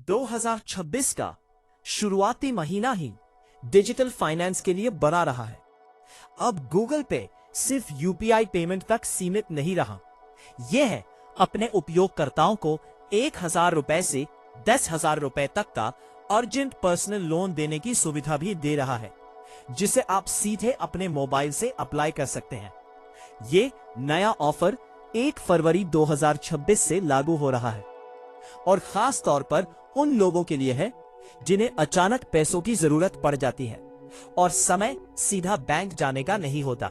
2026 का शुरुआती महीना ही डिजिटल फाइनेंस के लिए बना रहा है। अब गूगल पे सिर्फ यूपीआई पेमेंट तक सीमित नहीं रहा, यह अपने उपयोगकर्ताओं को 1,000 रुपए से 10,000 रुपए तक का अर्जेंट पर्सनल लोन देने की सुविधा भी दे रहा है, जिसे आप सीधे अपने मोबाइल से अप्लाई कर सकते हैं। ये नया ऑफर 1 फरवरी 2026 से लागू हो रहा है और खास तौर पर उन लोगों के लिए है जिन्हें अचानक पैसों की जरूरत पड़ जाती है और समय सीधा बैंक जाने का नहीं होता।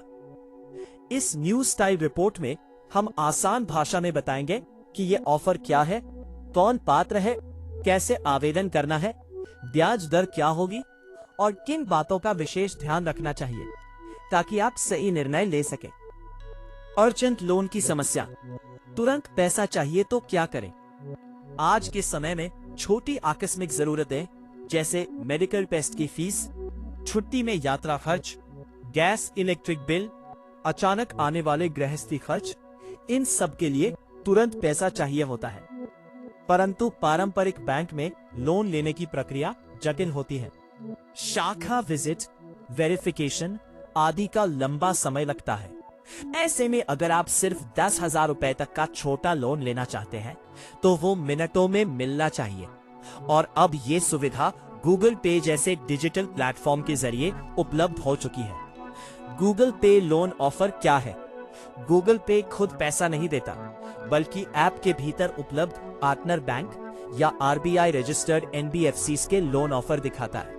इस न्यूज स्टाइल रिपोर्ट में हम आसान भाषा में बताएंगे कि यह ऑफर क्या है, कौन पात्र है, कैसे आवेदन करना है, ब्याज दर क्या होगी और किन बातों का विशेष ध्यान रखना चाहिए ताकि आप सही निर्णय ले सकें। अर्जेंट लोन की समस्या। तुरंत पैसा चाहिए तो क्या करें? आज के समय में छोटी आकस्मिक जरूरतें जैसे मेडिकल टेस्ट की फीस, छुट्टी में यात्रा खर्च, गैस इलेक्ट्रिक बिल, अचानक आने वाले गृहस्थी खर्च, इन सब के लिए तुरंत पैसा चाहिए होता है। परंतु पारंपरिक बैंक में लोन लेने की प्रक्रिया जटिल होती है। शाखा विजिट, वेरिफिकेशन आदि का लंबा समय लगता है। ऐसे में अगर आप सिर्फ 10,000 रुपए तक का छोटा लोन लेना चाहते हैं तो वो मिनटों में मिलना चाहिए। और अब ये सुविधा गूगल पे जैसे डिजिटल प्लेटफॉर्म के जरिए उपलब्ध हो चुकी है। गूगल पे लोन ऑफर क्या है? गूगल पे खुद पैसा नहीं देता, बल्कि ऐप के भीतर उपलब्ध पार्टनर बैंक या आरबीआई रजिस्टर्ड एनबीएफसीज के लोन ऑफर दिखाता है।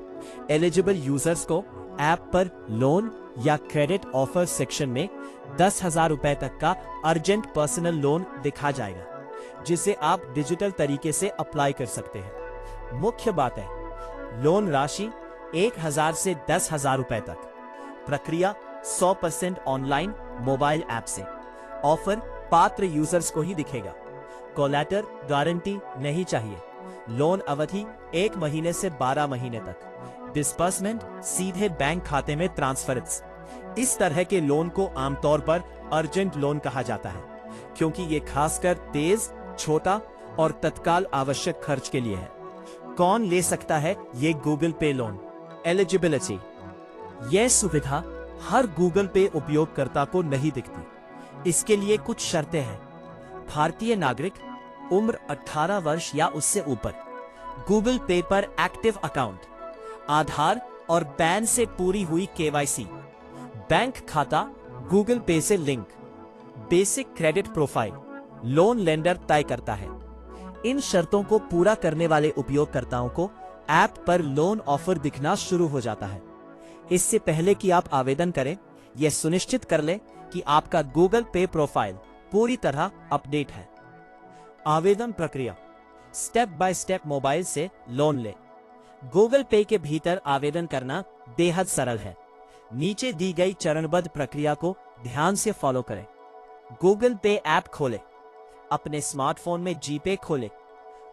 एलिजिबल यूजर्स को ऐप पर लोन या क्रेडिट ऑफर सेक्शन में 10,000 रुपए तक का अर्जेंट पर्सनल लोन दिखा जाएगा, जिसे आप डिजिटल तरीके से अप्लाई कर सकते हैं। मुख्य बात है, लोन राशि 1,000 से 10,000 रुपए तक। प्रक्रिया 100% ऑनलाइन मोबाइल ऐप से। ऑफर पात्र यूजर्स को ही दिखेगा। कोलैटर गारंटी नहीं चाहिए। लोन अवधि 1 महीने से 12 महीने तक। डिस्बर्समेंट सीधे बैंक खाते में ट्रांसफर। इस तरह के लोन को आमतौर पर अर्जेंट लोन कहा जाता है, क्योंकि ये खासकर तेज, छोटा और तत्काल आवश्यक खर्च के लिए है। कौन ले सकता है ये गूगल पे लोन? एलिजिबिलिटी। यह सुविधा हर गूगल पे उपयोगकर्ता को नहीं दिखती। इसके लिए कुछ शर्तें हैं। भारतीय नागरिक, उम्र 18 वर्ष या उससे ऊपर, गूगल पे पर एक्टिव अकाउंट, आधार और पैन से पूरी हुई केवाईसी, बैंक खाता गूगल पे से link, basic credit profile loan lender तय करता है। इन शर्तों को पूरा करने वाले उपयोगकर्ताओं को ऐप पर लोन ऑफर दिखना शुरू हो जाता है। इससे पहले कि आप आवेदन करें, यह सुनिश्चित कर लें कि आपका गूगल पे प्रोफाइल पूरी तरह अपडेट है। आवेदन प्रक्रिया। स्टेप बाय स्टेप मोबाइल से लोन ले। गूगल पे के भीतर आवेदन करना बेहद सरल है। नीचे दी गई चरणबद्ध प्रक्रिया को ध्यान से फॉलो करें। गूगल पे ऐप खोलें। अपने स्मार्टफोन में जीपे खोलें।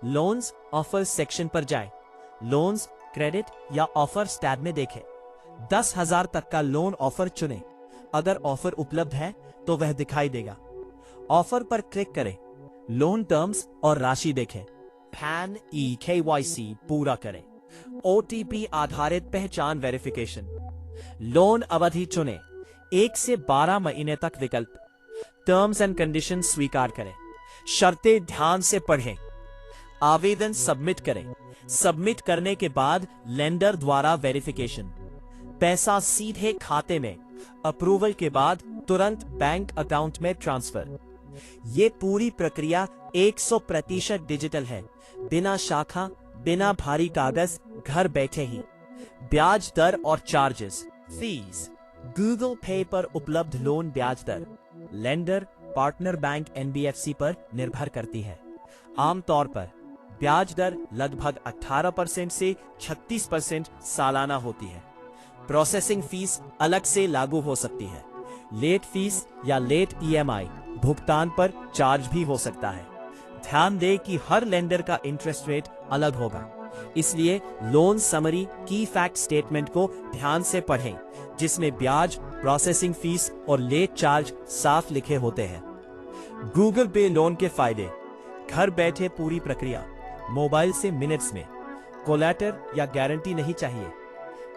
लोन्स ऑफर सेक्शन पर जाएं। लोन्स, क्रेडिट या ऑफर टैब में देखें। 10,000 तक का लोन ऑफर चुनें। अगर ऑफर उपलब्ध है तो वह दिखाई देगा। ऑफर पर क्लिक करें। लोन टर्म्स और राशि देखें। पैन KYC पूरा करें। OTP आधारित पहचान वेरिफिकेशन। लोन अवधि चुनें। 1 से 12 महीने तक विकल्प। टर्म्स एंड कंडीशन स्वीकार करें। शर्तें ध्यान से पढ़ें। आवेदन सबमिट करें। सबमिट करने के बाद लेंडर द्वारा वेरिफिकेशन। पैसा सीधे खाते में। अप्रूवल के बाद तुरंत बैंक अकाउंट में ट्रांसफर। ये पूरी प्रक्रिया 100% डिजिटल है, बिना शाखा, बिना भारी कागज, घर बैठे ही। ब्याज दर और चार्जेस। फीस। गूगल पे पर उपलब्ध लोन ब्याज दर लेंडर, पार्टनर बैंक NBFC पर निर्भर करती है। आमतौर पर ब्याज दर लगभग 18% से 36% सालाना होती है। प्रोसेसिंग फीस अलग से लागू हो सकती है। लेट फीस या लेट EMI भुगतान पर चार्ज भी हो सकता है। ध्यान दें कि हर लेंडर का इंटरेस्ट रेट अलग होगा, इसलिए लोन समरी की फैक्ट स्टेटमेंट को ध्यान से पढ़ें, जिसमें ब्याज, प्रोसेसिंग फीस और लेट चार्ज साफ लिखे होते हैं। गूगल पे लोन के फायदे। घर बैठे पूरी प्रक्रिया। मोबाइल से मिनट्स में। कोलैटर या गारंटी नहीं चाहिए।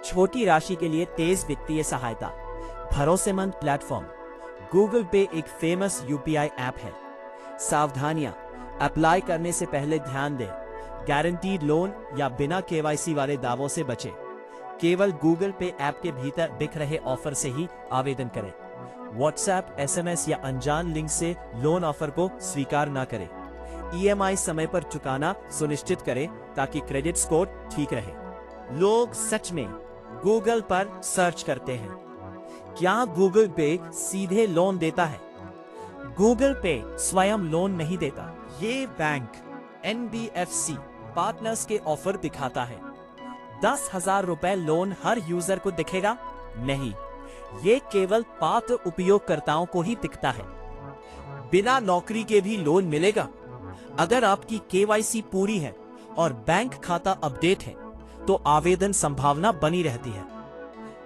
छोटी राशि के लिए तेज वित्तीय सहायता। भरोसेमंद प्लेटफॉर्म। गूगल पे एक फेमस यूपीआई ऐप है। सावधानियां, अप्लाई करने से पहले ध्यान दें। गारंटीड लोन या बिना केवाईसी वाले दावों से बचें। केवल गूगल पे ऐप के भीतर बिक रहे ऑफर से ही आवेदन करें। व्हाट्सएप, एसएमएस या अनजान लिंक से लोन ऑफर को स्वीकार ना करें। ईएमआई समय पर चुकाना सुनिश्चित करें ताकि क्रेडिट स्कोर ठीक रहे। लोग सच में गूगल पर सर्च करते हैं, क्या गूगल पे सीधे लोन देता है? गूगल पे स्वयं लोन नहीं देता। ये बैंक एनबीएफसी पार्टनर्स के ऑफर दिखाता है। 10,000 रुपए लोन हर यूजर को दिखेगा? नहीं, ये केवल पात्र उपयोगकर्ताओं को ही दिखता है। बिना नौकरी के भी लोन मिलेगा। अगर आपकी केवाईसी पूरी है और बैंक खाता अपडेट है तो आवेदन संभावना बनी रहती है।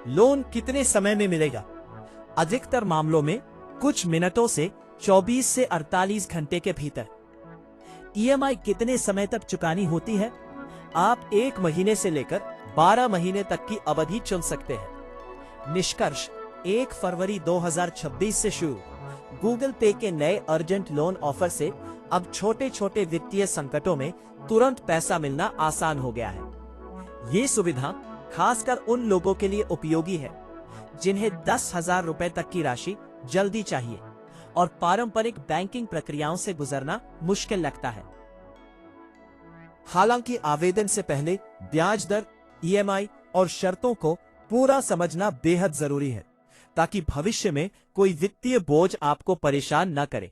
लोन कितने समय में मिलेगा? अधिकतर मामलों में कुछ मिनटों से 24 से 48 घंटे के भीतर। ईएमआई कितने समय तक चुकानी होती है? आप 1 महीने से लेकर 12 महीने तक की अवधि चुन सकते हैं। निष्कर्ष, 1 फरवरी 2026 से शुरू गूगल पे के नए अर्जेंट लोन ऑफर से अब छोटे छोटे वित्तीय संकटों में तुरंत पैसा मिलना आसान हो गया है। ये सुविधा खासकर उन लोगों के लिए उपयोगी है जिन्हें 10,000 रुपए तक की राशि जल्दी चाहिए और पारंपरिक बैंकिंग प्रक्रियाओं से गुजरना मुश्किल लगता है। हालांकि आवेदन से पहले ब्याज दर, ईएमआई और शर्तों को पूरा समझना बेहद जरूरी है ताकि भविष्य में कोई वित्तीय बोझ आपको परेशान न करे।